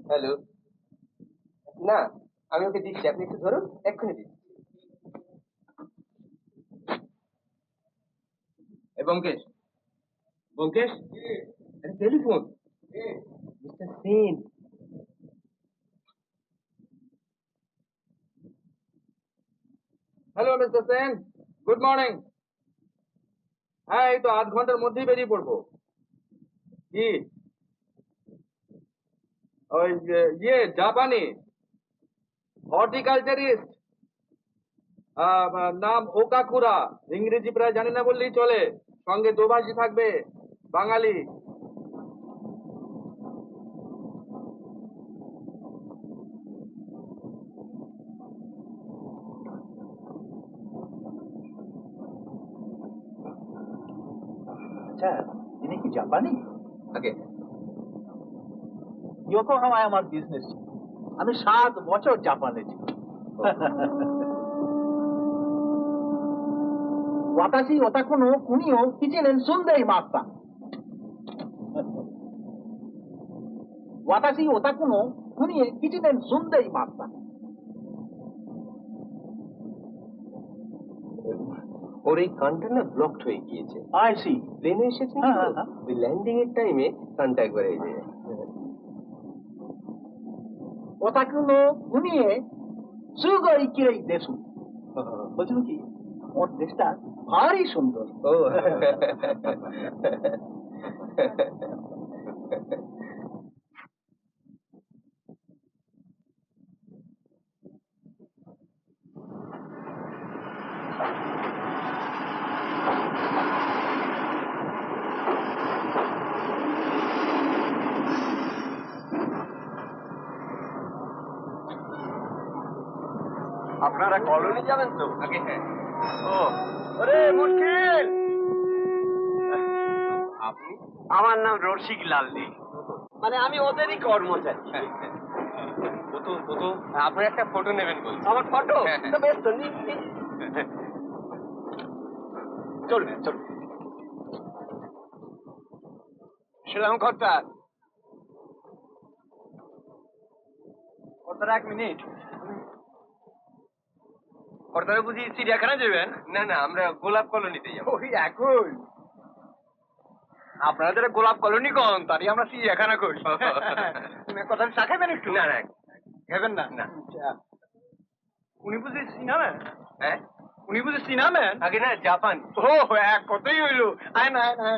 Hello. না, আমি ওকে দিচ্ছি, আপনি একটু ধরুন, এক্ষুনি দিচ্ছি। Byomkesh, Byomkesh, telephone. Mister Sen. Hello mister Sen, good morning. হ্যাঁ, এই তো আধ ঘন্টার মধ্যেই বেরিয়ে পড়বো। কি? ওই জাপানি হর্টিকালচারিস্ট, নাম ওকাকুরা। ইংরেজি প্রায় জানি না বললেই চলে, সঙ্গে দোভাষী থাকবে, বাঙালি। আচ্ছা, ইনি কি জাপানি? আগে ইয়োকোহামায় আমার বিজনেস ছিল, আমি 7 বছর জাপানে ছিলাম। ওয়াতাশি ওতাকুনো কুনিও কিচেনেন সুন্দেই মাস্তা। ওয়াতাশি ওতাকুনো কুনিয়ে কিচেনেন সুন্দেই মাস্তা। ওর এই কানটা না ব্লকড হয়ে গিয়েছে। I see. প্লেনে এসেছেন তো, ওই ল্যান্ডিং এর টাইমে কানটা একবার এই যে ওতাকুনো কুনিয়ে সুগোই কিরেই দেশু। বলছিল কি, ওর দেশটা ভারী সুন্দর। ও আপনারা কলোনি যাবেন তো? আগে হ্যাঁ। ও, আরে মুশকিল। আপনি? আমার নাম রসিক লালদি, মানে আমি ওদেরই কর্মচারী। ও তো আপনার একটা ফটো নেবেন বলছি। আমার ফটো হ্যাঁ, হ্যাঁ। তো বেশ তো, নিন নিন। চলুন চলুন। সেরাম কর্তার, কর্তার 1 মিনিট। কর্তারা বুঝি চিড়িয়াখানা যাবেন? না না, আমরা গোলাপ কলোনিতে যাবো। ওই এখন আপনারা যারা গোলাপ কলোনি কন, তারই আমরা চিড়িয়াখানা করি। কথা চা খাবেন একটু? না না, খাবেন না? না। উনি বুঝি সিনামেন? হ্যাঁ, উনি বুঝি সিনামেন? আগে না জাপান। ও, এক কথাই হইল। আয় না আয় না।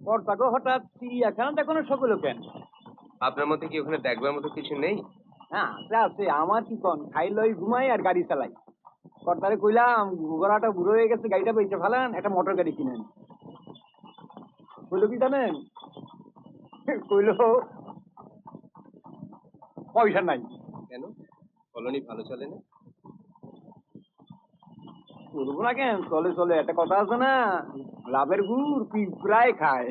কর্তাকে হঠাৎ চিড়িয়াখানাটা কোনো সকল কেন? আপনার মতে কি ওখানে দেখবার মতো কিছু নেই? হ্যাঁ আছে আছে, আমার কি কন, খাই লই ঘুমাই আর গাড়ি চালাই। কর্তারে কইলাম ঘোড়াটা বুড়ো হয়ে গেছে, গাড়িটা বেঁচে ফেলান, একটা মোটর গাড়ি কিনেন। কইলো কি জানেন? কইলো পয়সা নাই। কেন, কলোনি ভালো চলে না? বলবো না কেন, চলে চলে, একটা কথা আছে না, লাভের গুড় পিঁপড়ায় খায়।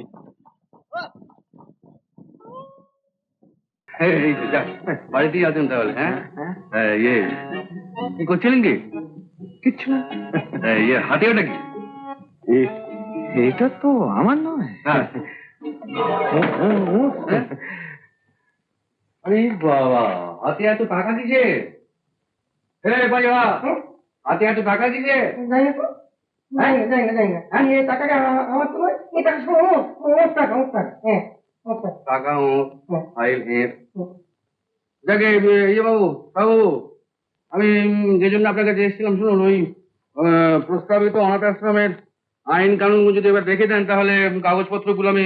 এই তো যাক, বাড়িতেই আছেন তাহলে? হ্যাঁ, ইয়ে কি করছিলেন কি? কিচ্ছু না। ইয়ে হাতিয়াটা কি? এটা তো আমার নয়। হ্যাঁ। আরে বাবা, হাতে এত টাকা দিছে? হাতে এত টাকা দিছে? টাকা ফাইল যাকে ইয়ে বাবু, আমি যে জন্য আপনার কাছে এসেছিলাম, শুনুন, ওই প্রস্তাবিত অনাথ আশ্রমের আইন কানুন যদি এবার দেখে দেন, তাহলে কাগজপত্রগুলো আমি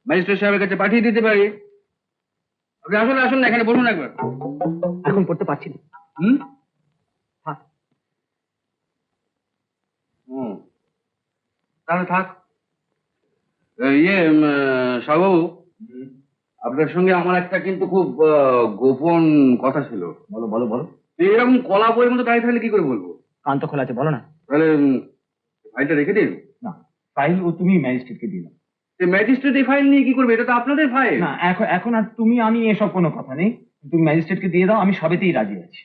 ম্যাজিস্ট্রেট সাহেবের কাছে পাঠিয়ে দিতে পারি। আপনি আসুন না, এখানে বসুন একবার। এখন পড়তে পারছি না। হুম থাক। তাহলে থাক। ইয়ে সাহুবাবু, আপনার সঙ্গে আমার একটা কিন্তু খুব গোপন কথা ছিল। বলো বলো বলো। এরকম কলা বইয়ের মতো দাঁড়িয়ে থাকলে কি করে বলবো? কান তো খোলা আছে, বলো না। তাহলে ফাইলটা রেখে দিন। না, ফাইল ও তুমি ম্যাজিস্ট্রেটকে দিও। ম্যাজিস্ট্রেট এই ফাইল নিয়ে কি করবে? এটা তো আপনাদের ফাইল। না, এখন এখন আর তুমি আমি এসব কোনো কথা নেই। তুমি ম্যাজিস্ট্রেটকে দিয়ে দাও, আমি সবেতেই রাজি আছি।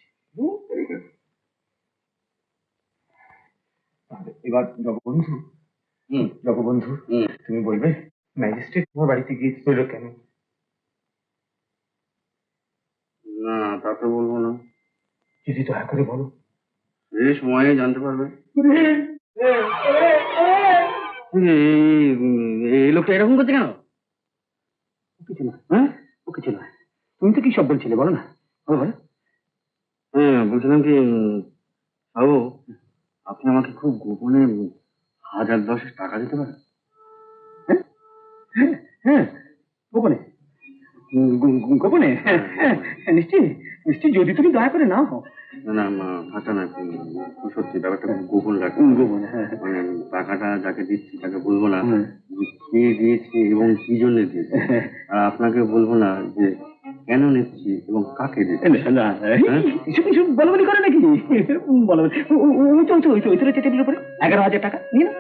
এবার জগবন্ধু, হুম জগবন্ধু, হুম তুমি বলবে ম্যাজিস্ট্রেট তোমার বাড়িতে গিয়েছিল কেন? না, তা তো বলবো না। যদি দয়া করে বলো। এই সময়ে জানতে পারবে। এই লোকটা এরকম করছে কেন? কিছু না, হ্যাঁ, ও কিছু না। তুমি তো কি সব বলছিলে, বলো না, বলো বলো। হ্যাঁ, বলছিলাম কি, বাবু, আপনি আমাকে খুব গোপনে 1010 টাকা দিতে পারেন? হ্যাঁ, হ্যাঁ, হ্যাঁ, গোপনে, গোপনে, হ্যাঁ, হ্যাঁ, নিশ্চয়ই, নিশ্চয়ই, যদি তুমি দয়া করে নাও। না না মা, টাকা না, সত্যি ব্যাপারটা খুব গোপন রাখতে। গোপনে, হ্যাঁ, হ্যাঁ। মানে টাকাটা যাকে দিচ্ছি তাকে বলবো না হুম। যে কে দিয়েছে এবং কি জন্য দিয়েছে, আর আপনাকে বলবো না যে কেন নিচ্ছি এবং কাকে দিচ্ছি। না, কিছু কিছু বলো বলি করে নাকি, বলো বলি, ওই তো টেবিলের উপরে 11,000 টাকা নিয়ে নাও,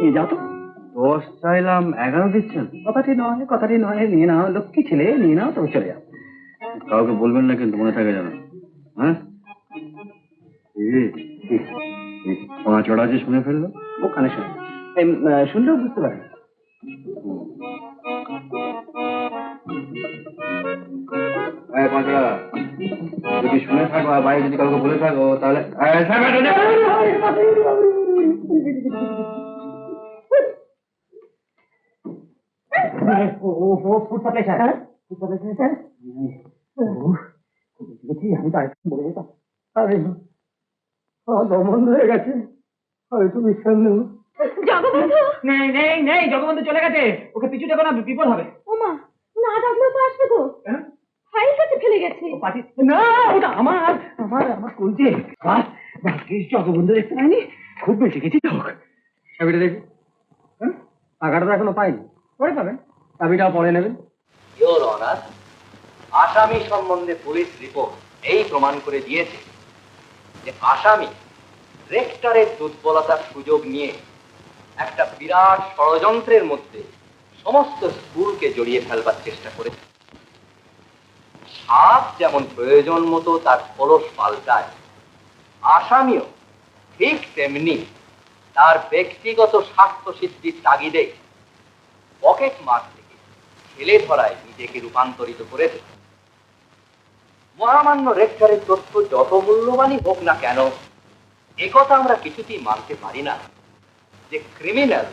নিয়ে যাও তো। 10 চাইলাম, 11 দিচ্ছেন? কথাটি নয়, কথাটি নয়, নিয়ে নাও, লক্ষ্মী ছেলে, নিয়ে নাও, তবে চলে যাও। কাউকে বলবেন না কিন্তু, মনে থাকে যেন। হ্যাঁ, তোমার চড়া যে শুনে ফেললো। ওখানে শুনে, শুনলেও বুঝতে পারে। পাঁচড়া, যদি শুনে থাকো আর বাইরে যদি কাউকে বলে থাকো তাহলে আমি তো আরেকটু বলে যেতাম, আরে আমার দম বন্ধ হয়ে গেছে, আর একটু বিশ্রাম নেব। জগবন্ধু, নেই নেই নেই, জগবন্ধু চলে গেছে, ওকে পিছু দেখো না, বিপদ হবে। ওমা, না ডাকলেও তো আসবে তো। ফাইল কাছে ফেলে গেছে। না, ওটা আমার আমার আমার কলজে। ভাগ্যিস জগবন্ধু দেখতে পাইনি, খুব বেঁচে গেছি। হোক, চাবিটা দেখি। হ্যাঁ, টাকাটা তো এখনো পাইনি, পরে পাবেন, চাবিটাও পরে নেবেন। ইওর অনার, আসামি সম্বন্ধে পুলিশ রিপোর্ট এই প্রমাণ করে দিয়েছে যে আসামি রেক্টরের দুর্বলতার সুযোগ নিয়ে একটা বিরাট ষড়যন্ত্রের মধ্যে সমস্ত স্কুলকে জড়িয়ে ফেলবার চেষ্টা করেছে। সাপ যেমন প্রয়োজন মতো তার খোলস পাল্টায়, আসামিও ঠিক তেমনি তার ব্যক্তিগত স্বার্থ সিদ্ধির তাগিদে পকেট মার থেকে ছেলে ধরায় নিজেকে রূপান্তরিত করেছে। মহামান্য রেক্টরের তথ্য যত মূল্যবানই হোক না কেন, একথা আমরা কিছুতেই মানতে পারি না যে ক্রিমিনাল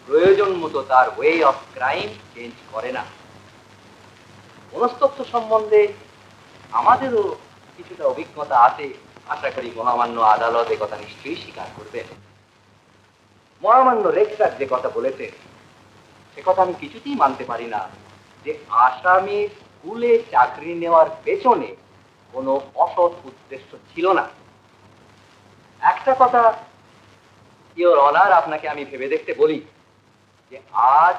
প্রয়োজন মতো তার ওয়ে অফ ক্রাইম চেঞ্জ করে না। মনস্তত্ত্ব সম্বন্ধে আমাদেরও কিছুটা অভিজ্ঞতা আছে, আশা করি মহামান্য আদালত একথা নিশ্চয়ই স্বীকার করবেন। মহামান্য রেক্টর যে কথা বলেছেন সে কথা আমি কিছুতেই মানতে পারি না যে আসামি স্কুলে চাকরি নেওয়ার পেছনে কোনো অসৎ উদ্দেশ্য ছিল না। একটা কথা ইওর অনার আপনাকে আমি ভেবে দেখতে বলি যে আজ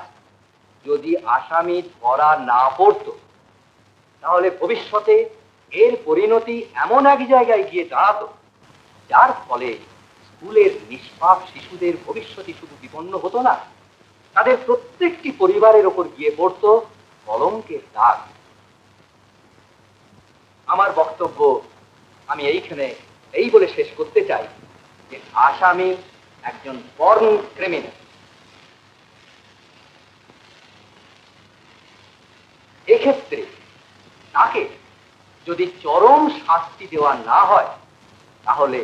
যদি আসামি ধরা না পড়তো তাহলে ভবিষ্যতে এর পরিণতি এমন এক জায়গায় গিয়ে দাঁড়াতো যার ফলে স্কুলের নিষ্পাপ শিশুদের ভবিষ্যৎই শুধু বিপন্ন হতো না, তাদের প্রত্যেকটি পরিবারের ওপর গিয়ে পড়তো কলঙ্কের দাগ। আমার বক্তব্য আমি এইখানে এই বলে শেষ করতে চাই যে আসামি একজন বর্ন ক্রিমিনাল। এক্ষেত্রে তাকে যদি চরম শাস্তি দেওয়া না হয় তাহলে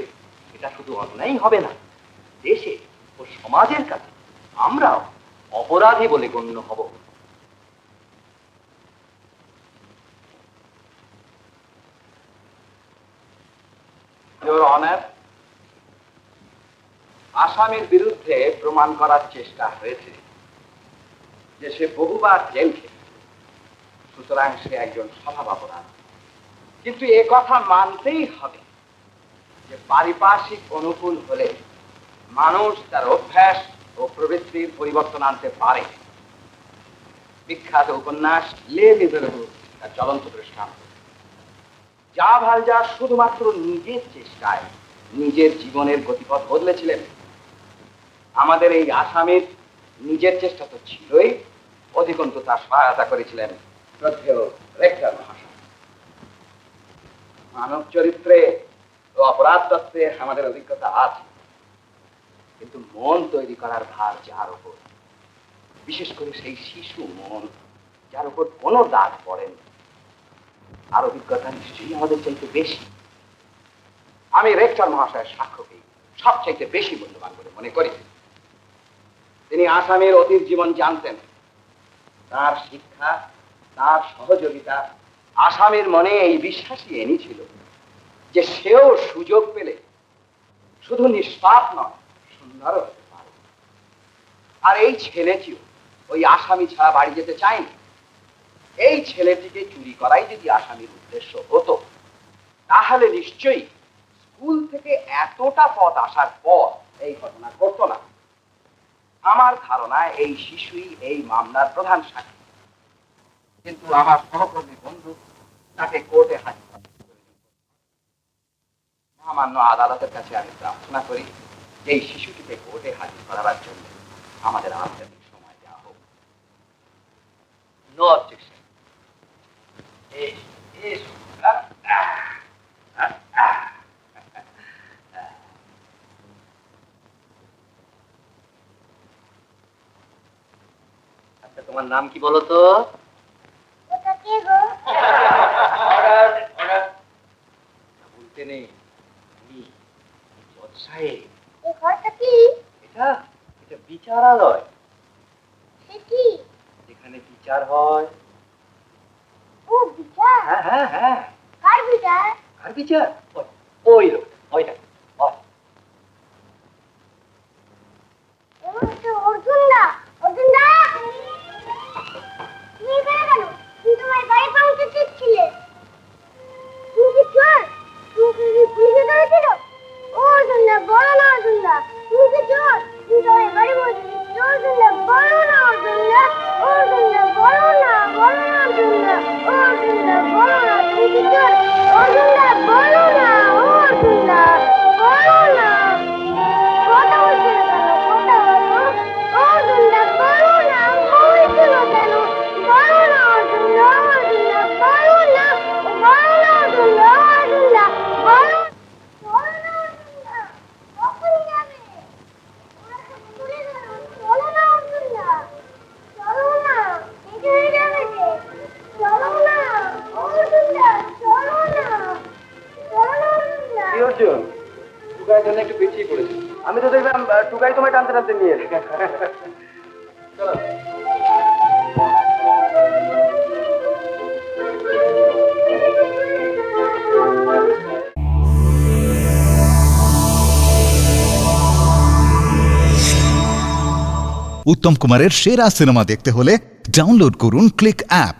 এটা শুধু অন্যায় হবে না, দেশে ও সমাজের কাছে আমরাও অপরাধী বলে গণ্য হব। ইওর অনার, আসামির বিরুদ্ধে প্রমাণ করার চেষ্টা হয়েছে যে সে বহুবার জেল খেটেছে, সুতরাং সে একজন স্বভাব অপরাধী। কিন্তু এ কথা মানতেই হবে যে পারিপার্শ্বিক অনুকূল হলে মানুষ তার অভ্যাস ও প্রবৃত্তির পরিবর্তন আনতে পারে। বিখ্যাত উপন্যাস লে মিজারেবল তার জ্বলন্ত দৃষ্টান্ত। যা ভালজার শুধুমাত্র নিজের চেষ্টায় নিজের জীবনের গতিপথ বদলেছিলেন। আমাদের এই আসামির নিজের চেষ্টা তো ছিলই, অধিকন্তু তার সহায়তা করেছিলেন শ্রদ্ধেয় রেক্টর মহাশয়। মানব চরিত্রে ও অপরাধ তত্ত্বে আমাদের অভিজ্ঞতা আছে, কিন্তু মন তৈরি করার ভার যার উপর, বিশেষ করে সেই শিশু মন যার উপর কোনো দাগ পড়েনি, আর অভিজ্ঞতা নিশ্চয়ই আমাদের চাইতে বেশি। আমি রেক্টর মহাশয়ের সাক্ষ্যকে সবচাইতে বেশি মূল্যবান বলে মনে করি। তিনি আসামের অতীত জীবন জানতেন। তার শিক্ষা, তার সহযোগিতা আসামের মনে এই বিশ্বাসই এনেছিল যে সেও সুযোগ পেলে শুধু নিষ্পাপ নয়, সুন্দরও হতে পারে। আর এই ছেলেটিও ওই আসামি ছাড়া বাড়ি যেতে চায়নি। এই ছেলেটিকে চুরি করাই যদি আসামির উদ্দেশ্য হতো, তাহলে নিশ্চয়ই স্কুল থেকে এতটা পথ আসার পর এই ঘটনা ঘটতো না। আমার ধারণা এই শিশুই এই মামলার প্রধান সাক্ষী। কিন্তু আমার সহকর্মী বন্ধু তাকে কোর্টে হাজির করে। মহামান্য আদালতের কাছে আমি প্রার্থনা করি এই শিশুটিকে কোর্টে হাজির করার জন্য আমাদের আন্তরিক সময় দেওয়া হোক। No objection. আচ্ছা, তোমার নাম কি বলো তো? বলতে নেই, আমি জজ সাহেব। এটা এটা বিচারালয়, যেখানে বিচার হয়। হ্যাঁ হ্যাঁ হ্যাঁ, আর বিচার ওই লোক, ওইটা ওই। একটু পিছিয়ে পড়েছি। আমি তো দেখলাম টুকাই তোমায় টানতে টানতে নিয়ে চলো। উত্তম কুমারের সেরা সিনেমা দেখতে হলে ডাউনলোড করুন ক্লিক অ্যাপ।